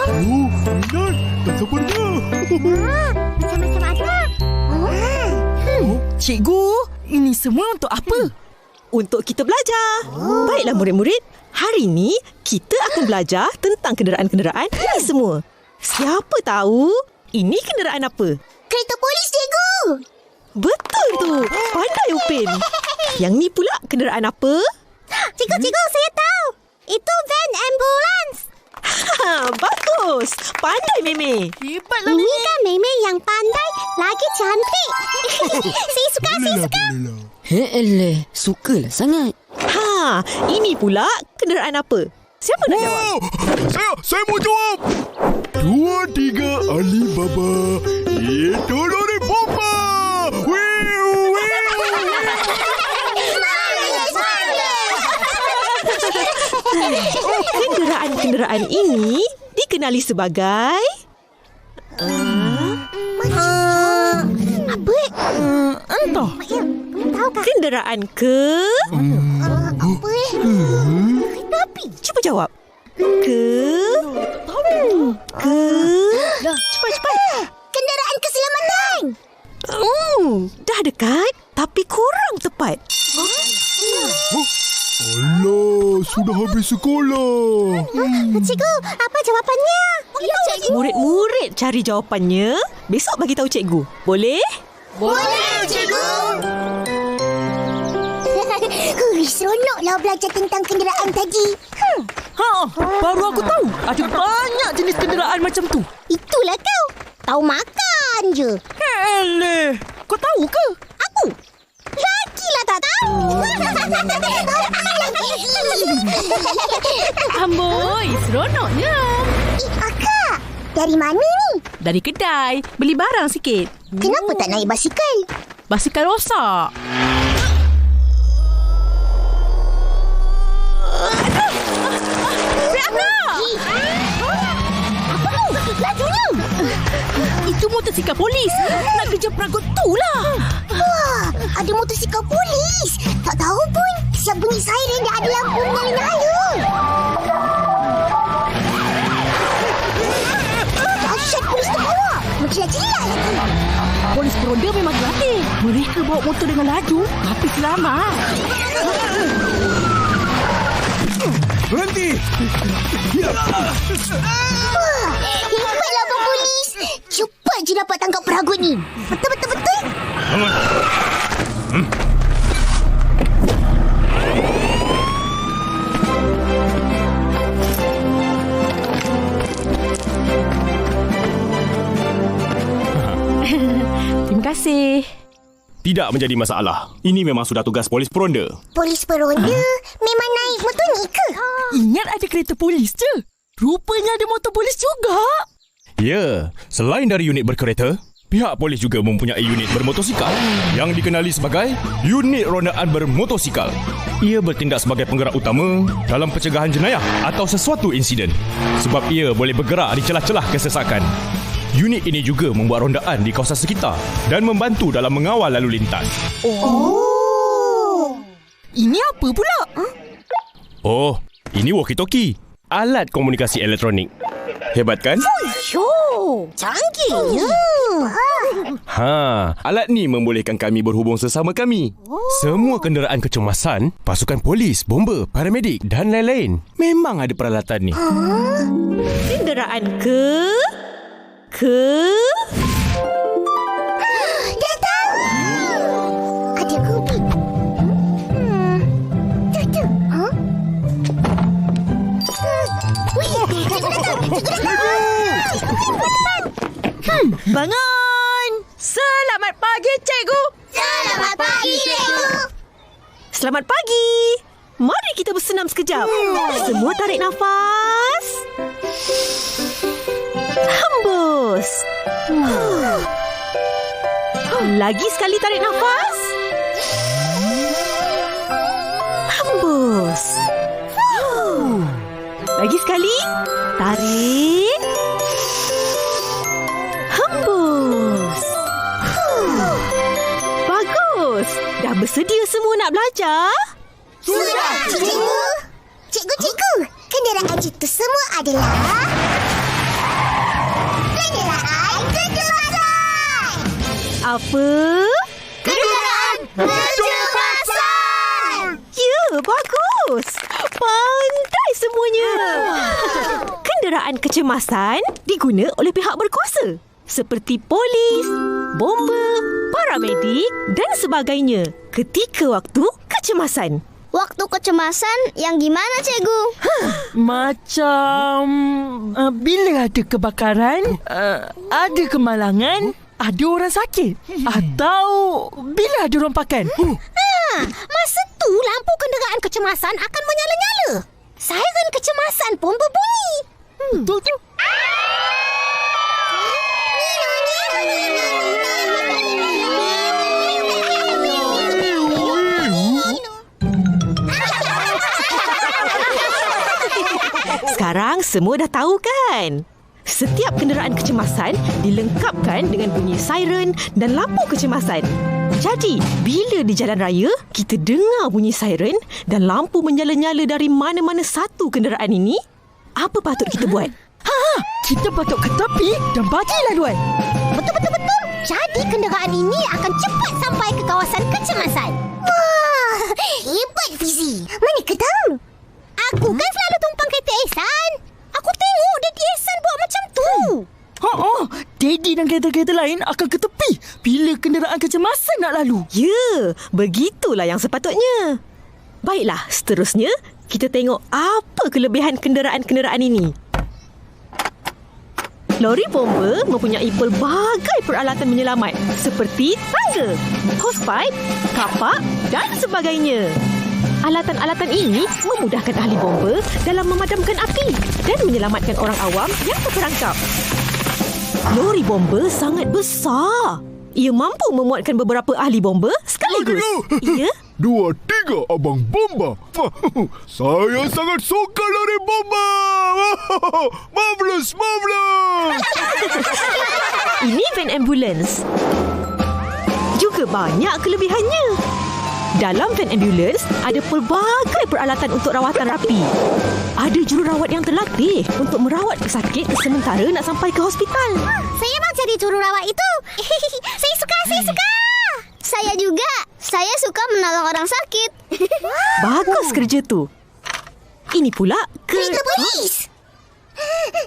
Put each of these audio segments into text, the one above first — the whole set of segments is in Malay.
Minat. Tak sabarnya. Macam-macam ada. Cikgu, ini semua untuk apa? Untuk kita belajar. Baiklah murid-murid, hari ini kita akan belajar tentang kenderaan-kenderaan ini semua. Siapa tahu ini kenderaan apa? Kereta polis, cikgu. Betul tu. Pandai Upin. Yang ni pula kenderaan apa? Cikgu, saya tahu. Itu van ambulans. Bagus. Pandai Meme. Hebatlah Ini kan Meme yang pandai lagi cantik. Saya suka. Sukalah sangat. Ini pula kenderaan apa? Siapa nak jawab? Saya mau jawab. 2, 3 Alibaba. Itu dari Papa. Kenderaan ini dikenali sebagai Apa? Entah. Tahu kah? kenderaan ke? Apa? Kereta api. Cuba jawab. Cepat. Kenderaan keselamatan. Dah dekat tapi kurang tepat. Alah, sudah habis sekolah. Cikgu, apa jawapannya? Ya, cikgu. Murid-murid cari jawapannya. Besok bagi tahu cikgu. Boleh? Boleh, cikgu. Seronoklah belajar tentang kenderaan tadi. Baru aku tahu ada banyak jenis kenderaan macam tu. Itulah kau. Tahu makan je. Kau tahu ke? Aku? Lagilah tak tahu. Amboi, seronoknya. Akak, dari mana ni? Dari kedai, beli barang sikit. Kenapa tak naik basikal? Basikal rosak. Lajunya. Itu motosikal polis. Nak kejar peragut tu lah. Wah, ada motosikal polis. Tak tahu pun. Siap bunyi siren dah ada lampu menyala-nyala. Dahsyat polis terbawa. Menjilat-jilat lagi. Polis peronda memang terlatih. Mereka bawa motor dengan laju tapi selamat. Berhenti. Wah, hebatlah Abang Polis. Cepat je dapat tangkap peragut ni. Betul. Terima kasih. Tidak menjadi masalah. Ini memang sudah tugas polis peronda. Polis peronda memang naik motor ni ke? Ingat ada kereta polis je. Rupanya ada motor polis juga. Ya, selain dari unit berkereta, pihak polis juga mempunyai unit bermotosikal yang dikenali sebagai unit rondaan bermotosikal. Ia bertindak sebagai penggerak utama dalam pencegahan jenayah atau sesuatu insiden sebab ia boleh bergerak di celah-celah kesesakan. Unit ini juga membuat rondaan di kawasan sekitar dan membantu dalam mengawal lalu lintas. Ini apa pula? Oh, ini walkie-talkie, alat komunikasi elektronik. Hebat kan? Canggihnya. Alat ni membolehkan kami berhubung sesama kami. Semua kenderaan kecemasan, pasukan polis, bomba, paramedik dan lain-lain. Memang ada peralatan ni. Kenderaan ke? Dah tahu. Ada kopi. Tu. Bangun! Selamat pagi, cikgu! Selamat pagi, cikgu. Selamat pagi! Mari kita bersenam sekejap. Semua tarik nafas. Hembus. Lagi sekali tarik nafas. Hembus. Lagi sekali. Tarik. Hembus. Bagus. Dah bersedia semua nak belajar? Sudah, cikgu. Cikgu. Kenderaan itu semua adalah Kenderaan kecemasan. Apa? Kenderaan kecemasan. Ya, bagus. Pandai semuanya. Kenderaan kecemasan diguna oleh pihak berkuasa seperti polis, bomba, paramedik dan sebagainya ketika waktu kecemasan. Waktu kecemasan yang gimana, cikgu? Macam bila ada kebakaran, ada kemalangan, ada orang sakit, atau bila ada rompakan. Masa tu lampu kenderaan kecemasan akan menyala-nyala. Siren kecemasan pun berbunyi. Betul tu. Sekarang semua dah tahu kan? Setiap kenderaan kecemasan dilengkapkan dengan bunyi siren dan lampu kecemasan. Jadi, bila di jalan raya, kita dengar bunyi siren dan lampu menyala-nyala dari mana-mana satu kenderaan ini, apa patut kita buat? Kita patut ke tepi dan bagi laluan. Betul. Jadi kenderaan ini akan cepat sampai ke kawasan kecemasan. Wah, hebat Fizi. Mana kau tahu? Aku kan selalu tumpang kereta Ehsan. Aku tengok Daddy Ehsan buat macam tu. Daddy dan kereta-kereta lain akan ke tepi bila kenderaan kecemasan nak lalu. Ya, begitulah yang sepatutnya. Baiklah, seterusnya kita tengok apa kelebihan kenderaan-kenderaan ini. Lori bomba mempunyai pelbagai peralatan menyelamat seperti tangga, hosepipe, kapak dan sebagainya. Alatan-alatan ini memudahkan ahli bomba dalam memadamkan api dan menyelamatkan orang awam yang terperangkap. Lori bomba sangat besar. Ia mampu memuatkan beberapa ahli bomba sekaligus. Ya? 2, 3 abang bomba. Saya sangat suka lori bomba. Marvelous. Ini van ambulans. Juga banyak kelebihannya. Dalam van ambulans ada pelbagai peralatan untuk rawatan rapi. Ada jururawat yang terlatih untuk merawat pesakit sementara nak sampai ke hospital. Saya mau jadi jururawat itu. Saya suka. Saya juga. Saya suka menolong orang sakit. Bagus kerja tu. Ini pula Kereta polis.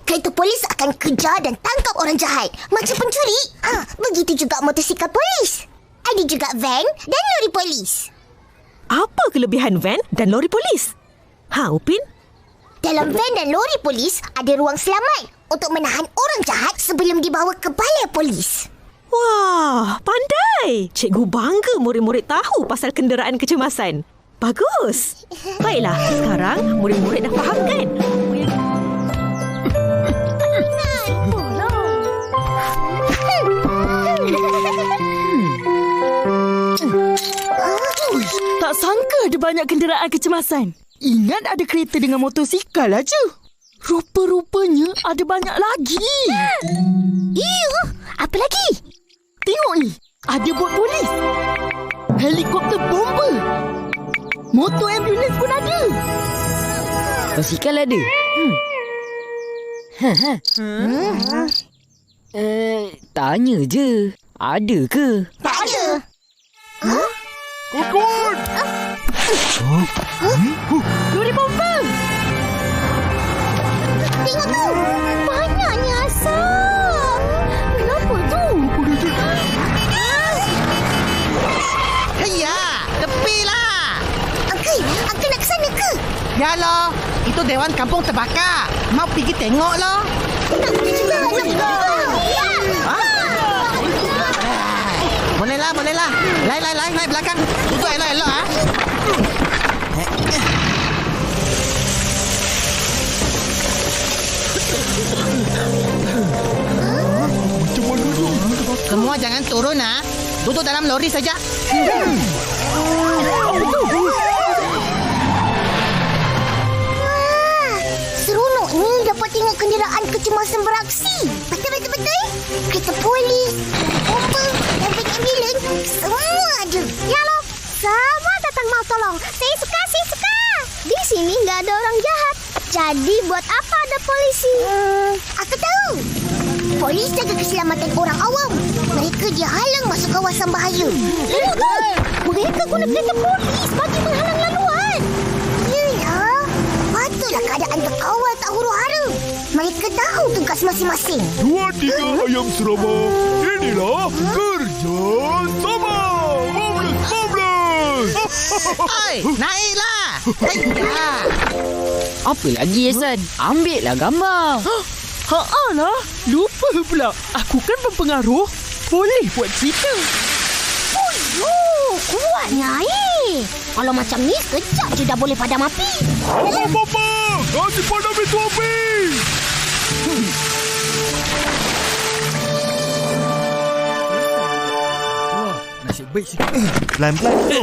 Kereta polis akan kejar dan tangkap orang jahat macam pencuri. Begitu juga motosikal polis. Ada juga van dan lori polis. Apa kelebihan van dan lori polis? Upin? Dalam van dan lori polis ada ruang selamat untuk menahan orang jahat sebelum dibawa ke balai polis. Wah, pandai. Cikgu bangga murid-murid tahu pasal kenderaan kecemasan. Bagus. Baiklah, sekarang murid-murid dah faham kan? Tak sangka ada banyak kenderaan kecemasan. Ingat ada kereta dengan motosikal aja. Rupa-rupanya ada banyak lagi. Apa lagi? Tengok ni. Ada bot polis. Helikopter bomba. Motor ambulans pun ada. Basikal ada? Tanya je. Ada ke? Tak ada. Kukun! Lori bomba! Tengok tu. Banyaknya asap. Kenapa tu? Haiya, tepilah. Uncle nak ke sana ke? Ya loh, itu Dewan Kampung terbakar. Mau pergi tengok loh. Nak juga. Bolehlah. Lai, naik belakang. Duduk elok-elok ah. Macam mana ni? Semua jangan turun ah. Duduk dalam lori saja. Seronok ni dapat tengok kenderaan kecemasan beraksi. Betul. Kereta polis, bomba dan van ambulans semua ada. Ya loh, semua datang mau tolong. Saya suka. Di sini nggak ada orang jahat. Jadi buat apa ada polisi? Aku tahu. Polis jaga keselamatan orang awam. Mereka dihalang masuk kawasan bahaya. Mereka guna kereta polis bagi menghalang laluan. Yelah, patutlah keadaan berkawal tak huru-hara. Mereka tahu tugas masing-masing. 2, 3 ayam serama. Inilah kerja sama. Marvelous. Oi, naiklah. Apa lagi, Ehsan? Ambil lah gambar. Lah, lupa pula. Aku kan berpengaruh. Boleh buat cerita. Kuatnya Kalau macam ni, sekejap je dah boleh padam api. Abang Bomba, kasih padam itu api. Nasib baik sikit. Pelan-pelan tu.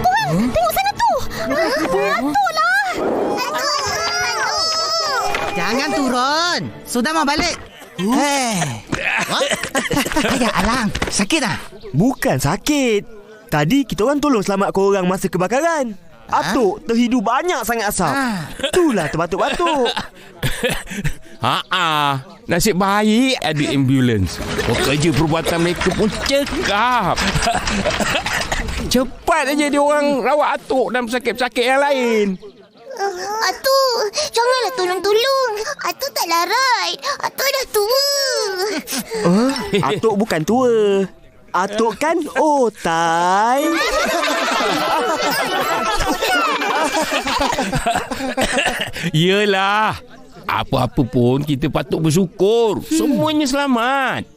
Tuan, tengok sana tu. Atuk lah. Jangan turun. Sudah mau balik. Ayah Alang, sakit tak? Bukan sakit. Tadi kita orang tolong selamatkan orang masa kebakaran. Atuk terhidu banyak sangat asap. Itulah terbatuk-batuk. Nasib baik ada ambulans. Pekerja perbuatan mereka pun cekap. Cepat aja dia orang rawat atuk dan pesakit-pesakit yang lain. Atuk, janganlah tolong-tolong. Atuk tak larat. Atuk dah tua. Atuk bukan tua. Atuk kan otai. Yelah, apa-apa pun kita patut bersyukur. Semuanya selamat.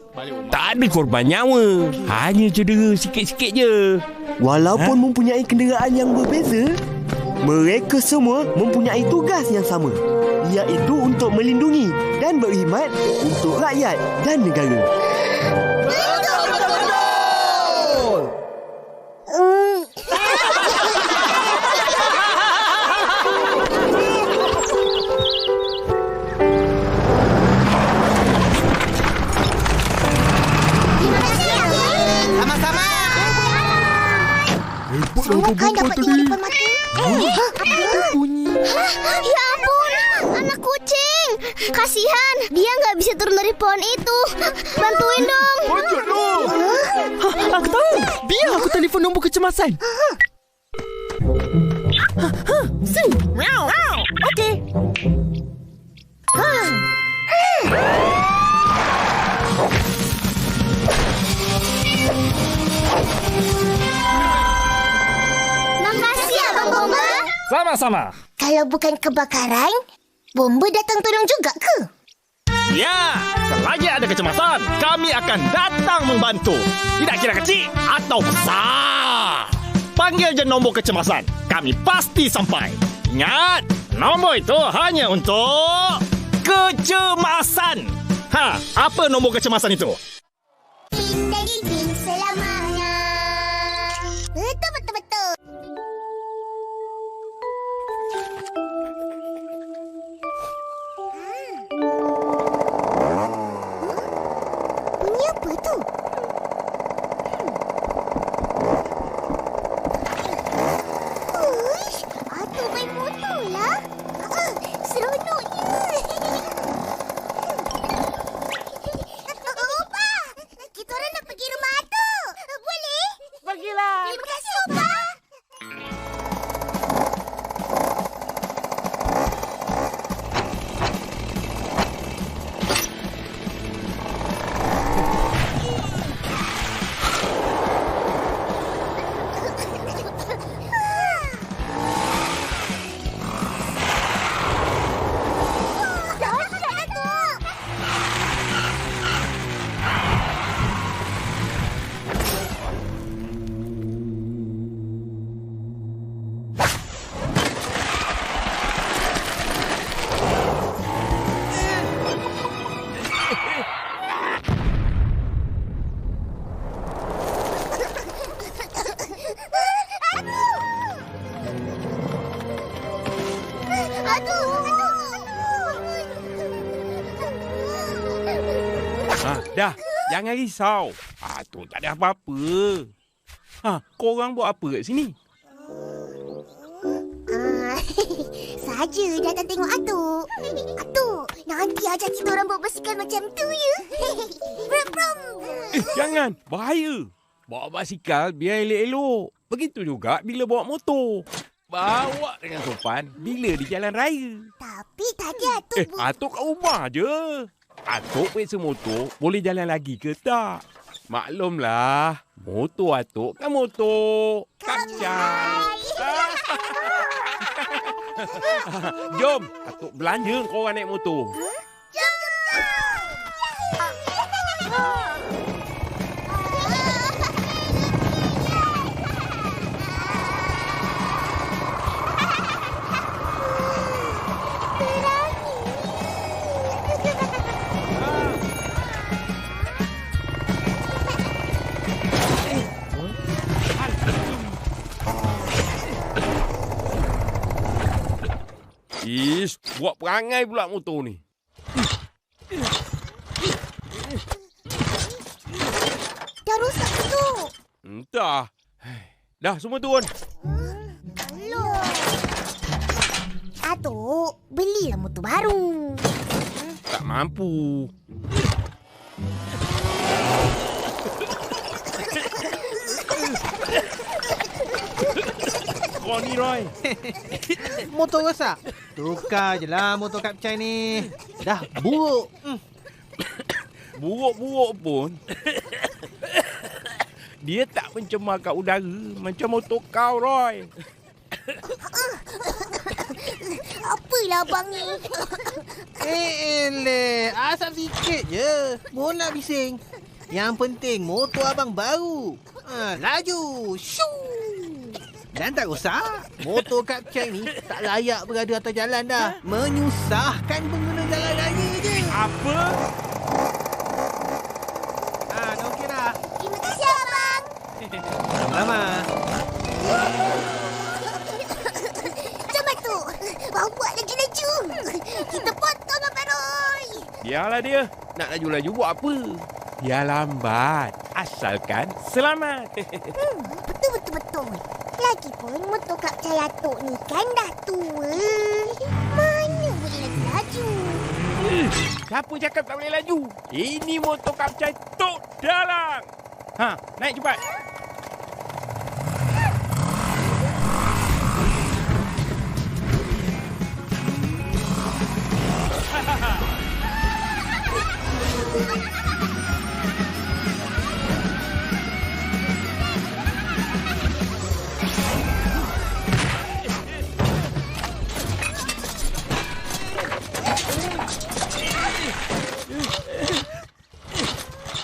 Tak ada korban nyawa. Hanya cedera sikit-sikit je. Walaupun mempunyai kenderaan yang berbeza, mereka semua mempunyai tugas yang sama, iaitu untuk melindungi dan berkhidmat untuk rakyat dan negara. Sama-sama. Kan dapat tengok depan mata. Apa bunyi? Ya ampun, anak kucing. Kasihan, dia nggak bisa turun dari pohon itu. Bantuin dong. Aku tahu. Biar aku telefon nombor kecemasan. Okey. Makasih Abang Bomba. Sama-sama. Kalau bukan kebakaran, Bomba datang tolong juga ke? Ya, selagi ada kecemasan, kami akan datang membantu. Tidak kira kecil atau besar. Panggil je nombor kecemasan. Kami pasti sampai. Ingat, nombor itu hanya untuk kecemasan. Apa nombor kecemasan itu? Ding, ding, ding, selamanya. Betul. Bunyi apa tu? Uish, atuk main motor lah. Seronoknya. Opa, kita orang nak pergi rumah atuk. Boleh? Pergilah. Terima kasih, Opa. Dah, jangan risau. Tu tak ada apa-apa. Korang buat apa kat sini? Saja datang tengok atuk. Atuk, Nanti ajak kita orang buat basikal macam tu ya. Brom. Jangan. Bahaya. Bawa basikal biar elok-elok. Begitu juga bila bawa motor. Bawa dengan sopan bila di jalan raya. Tapi tadi Atuk Atuk kat rumah je. Atuk periksa motor boleh jalan lagi ke tak? Maklumlah. Motor Atuk kan motor Kapcai. Jom. Atuk belanja kau orang naik motor. Ish, buat perangai pula motor ni. Dah rosak ke tu? Entah. Dah semua turun. Alah. Atuk, belilah motor baru. Tak mampu. Kau ni, Roy. Motor rosak. Tukar je lah motor Kapcai ni. Dah buruk. Buruk-buruk pun dia tak mencemarkan udara macam motor kau, Roy. Apalah abang ni? Eleh, asap sikit je. Nak bising. Yang penting motor abang baru. Laju. Shoo. Dan tak rosak. Motor Kapcai ni tak layak berada atas jalan dah. Menyusahkan pengguna jalan raya je. Apa? Dah okey dah. Terima kasih abang. Sama. Jom Atuk. Bawa laju-laju. Kita potong Abang Roy. Biarlah dia. Nak laju-laju buat apa? Dia lambat. Asalkan selamat. Betul. Lagipun motor Kapcai Atuk ni kan dah tua. Mana boleh laju? Siapa cakap tak boleh laju? Ini motor Kapcai Tok Dalang. Naik cepat.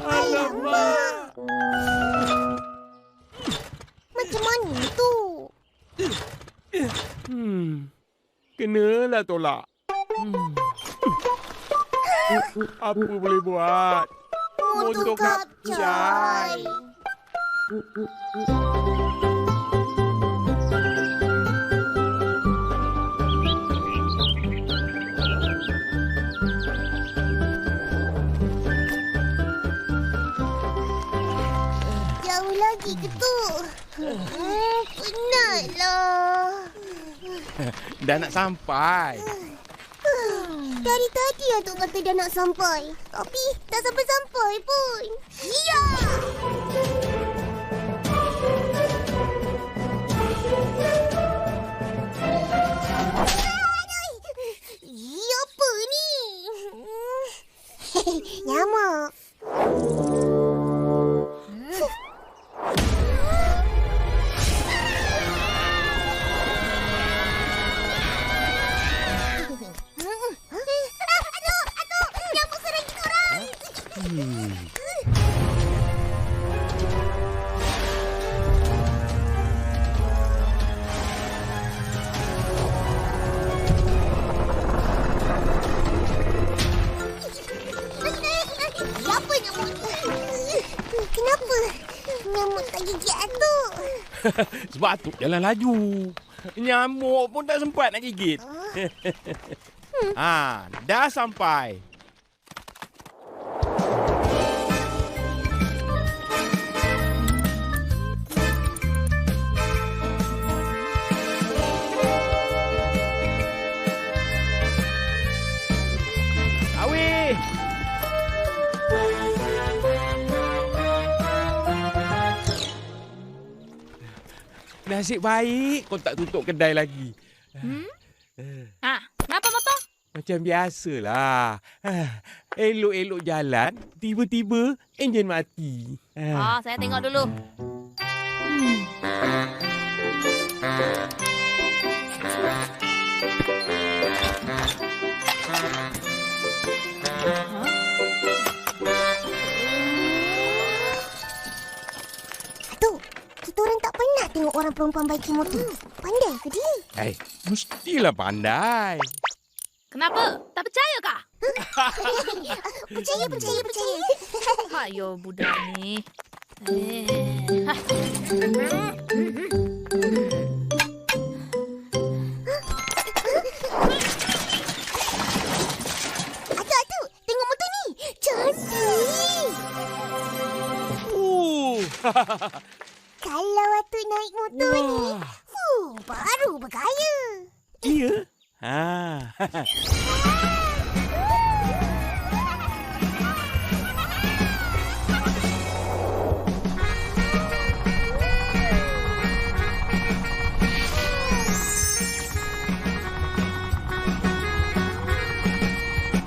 Alamak. Macam mana tu? Kenalah tolak. Apa boleh buat? Motor Kapcai. Jauh lagi ke tu? Penatlah. Dah nak sampai. Dari tadi Atuk kata dah nak sampai. Tapi tak sampai-sampai pun. Ya! Apa ni? Nyamak. Kenapa? Nyamuk tak gigit Atuk. Sebab Atuk jalan laju. Nyamuk pun tak sempat nak gigit. Dah sampai. Nasib baik kau tak tutup kedai lagi. Kenapa motor? Macam biasalah. Elok-elok jalan, tiba-tiba enjin mati. Saya tengok dulu. Datuk, kita orang tak pernah tengok orang perempuan baiki motor. Pandai ke dia? Mestilah pandai. Kenapa? Tak percaya kah? Percaya. Hayo budak ni. Atuk, tengok motor ni. Cantik. Kalau Atuk naik motor ni, baru bergaya. Ya?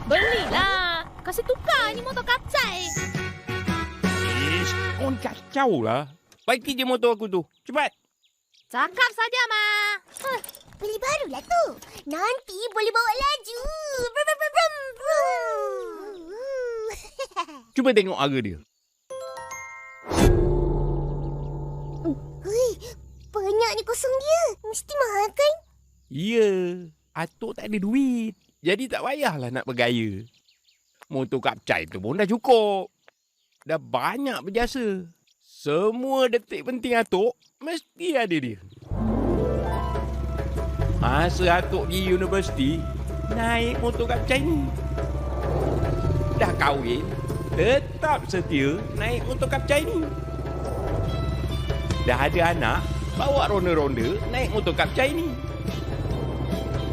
Belilah. Kasih tukar ni motor kacai. On kacau lah. Baiki je motor aku tu. Cepat. Cakap saja, Ma. Beli baru lah tu. Nanti boleh bawa laju. Brum, brum, brum, brum. Cuba tengok harga dia. Hui, banyak ni kosong dia. Mesti mahal kan? Ya. Atuk tak ada duit. Jadi tak payahlah nak bergaya. Motor kapcai tu pun dah cukup. Dah banyak berjasa. Semua detik penting Atuk mesti ada dia. Masa Atuk pergi universiti, naik motor kapcai ni. Dah kahwin, tetap setia naik motor kapcai ni. Dah ada anak, bawa ronda-ronda naik motor kapcai ni.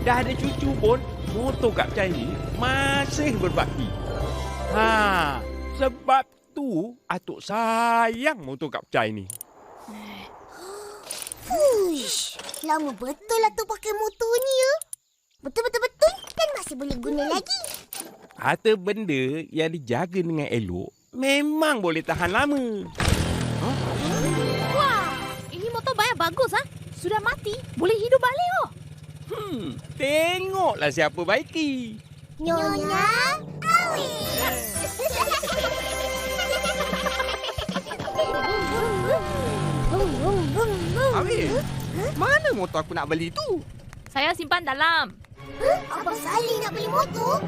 Dah ada cucu pun, motor kapcai ni masih berbakti. Sebab tu Atuk sayang motor kapcai ni. Fush, lama betul lah tu pakai motor ni ya. Betul dan masih boleh guna lagi. Harta benda yang dijaga dengan elok memang boleh tahan lama. Wah, ini motor banyak bagus Sudah mati, boleh hidup balik Tengoklah siapa baiki. Nyonya Awi. Awi, mana motor aku nak beli tu? Saya simpan dalam. Abang Salih nak beli motor?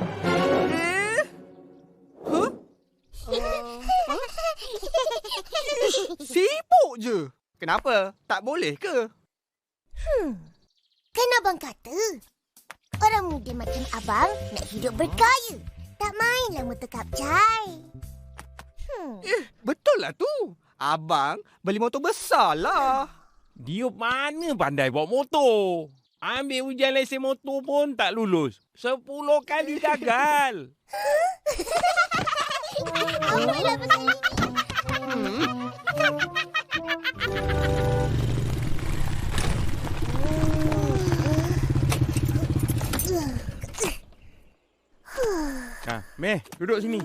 Sibuk je. Kenapa? Tak boleh ke? Kan abang kata, orang muda macam abang nak hidup berkaya. Tak mainlah motor kapcai. Betul lah tu. Abang beli motor besar lah. Dia mana pandai bawa motor? Ambil ujian lesen motor pun tak lulus. 10 kali gagal. Apalah pasal ini? Meh, duduk sini.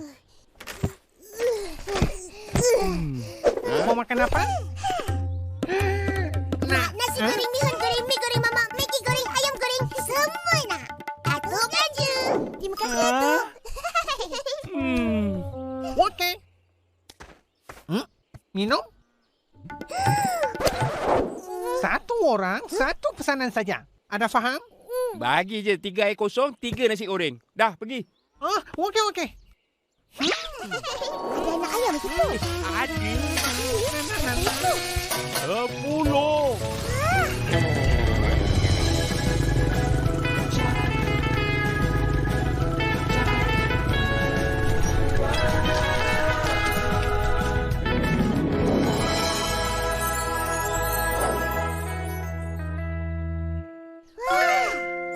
Mau makan apa? Nasi goreng, bihun goreng, mi goreng mamak, Maggi goreng, ayam goreng, semua nak. Atuk belanja. Terima kasih, Atuk. Okey. Minum? Satu orang, satu pesanan saja. Ada faham? Bagi je 3 air kosong, 3 nasi goreng. Dah, pergi. Okey. Ada anak ayam tu. Ada. 10.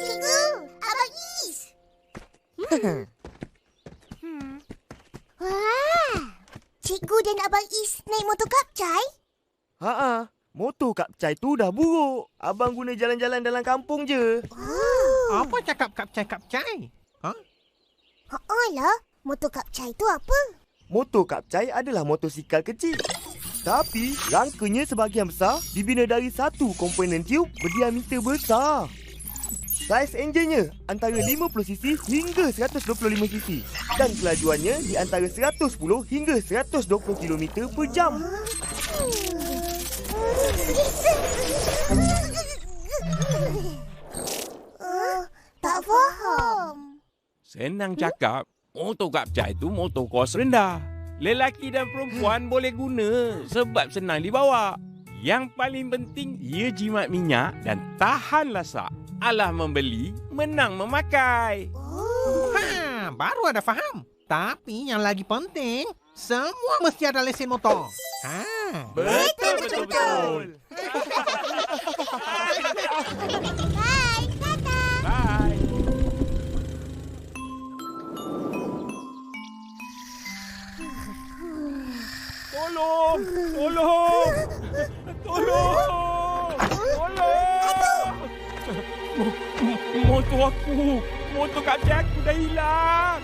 Cikgu, Abang Is. Wah, Cikgu dan Abang Is naik motor kapcai? Ha. Motor Kap Chai tu dah buruk. Abang guna jalan-jalan dalam kampung je. Apa cakap Kap Chai? Alah, motor Kap Chai tu apa? Motor Kap Chai adalah motosikal kecil. Tapi rangkanya sebahagian besar dibina dari satu komponen tiub berdiameter besar. Saiz enjinnya antara 50cc hingga 125cc dan kelajuannya di antara 110 hingga 120 km per jam. Tak faham. Senang cakap, motor Kap Chai tu motor kos rendah. Lelaki dan perempuan boleh guna sebab senang dibawa. Yang paling penting, ia jimat minyak dan tahan lasak. Alah membeli, menang memakai. Baru ada faham. Tapi yang lagi penting, semua mesti ada lesen motor. Betul. Bye, Tata. Bye. Tolong! Motor aku, motor Kap Chai aku dah hilang.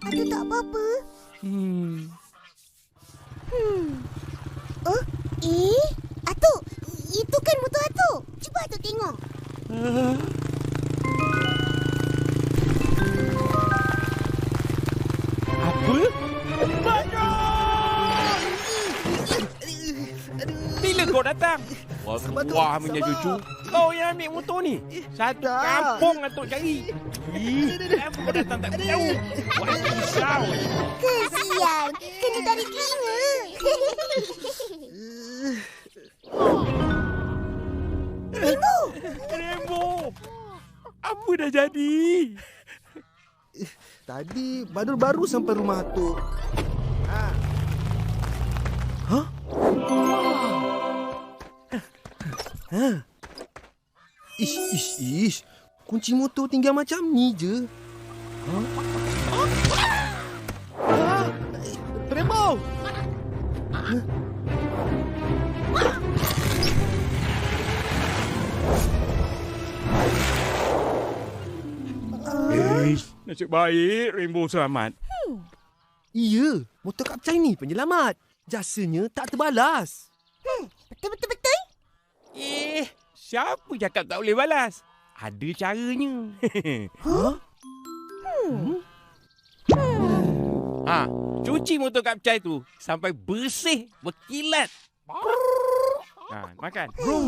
Aduh tak apa-apa. Atuk, itu kan motor Atuk. Cuba Atuk tengok. Apa? Bila kau datang? Wah, punya cucu. Kau yang ambil motor ni. Satu kampung Atuk cari. Kenapa kau datang tak tahu? Wah, risau. Kesian, kena tarik telinga. Rembo! Apa dah jadi? Tadi Badul baru sampai rumah Atuk. Ish. Kunci motor tinggal macam ni je. Rembo! Nasib baik Rainbow selamat. Iya, motor Kap Chai ni penyelamat. Jasanya tak terbalas. Betul. Siapa cakap tak boleh balas? Ada caranya. Cuci motor Kap Chai tu sampai bersih, berkilat. Makan. Brum.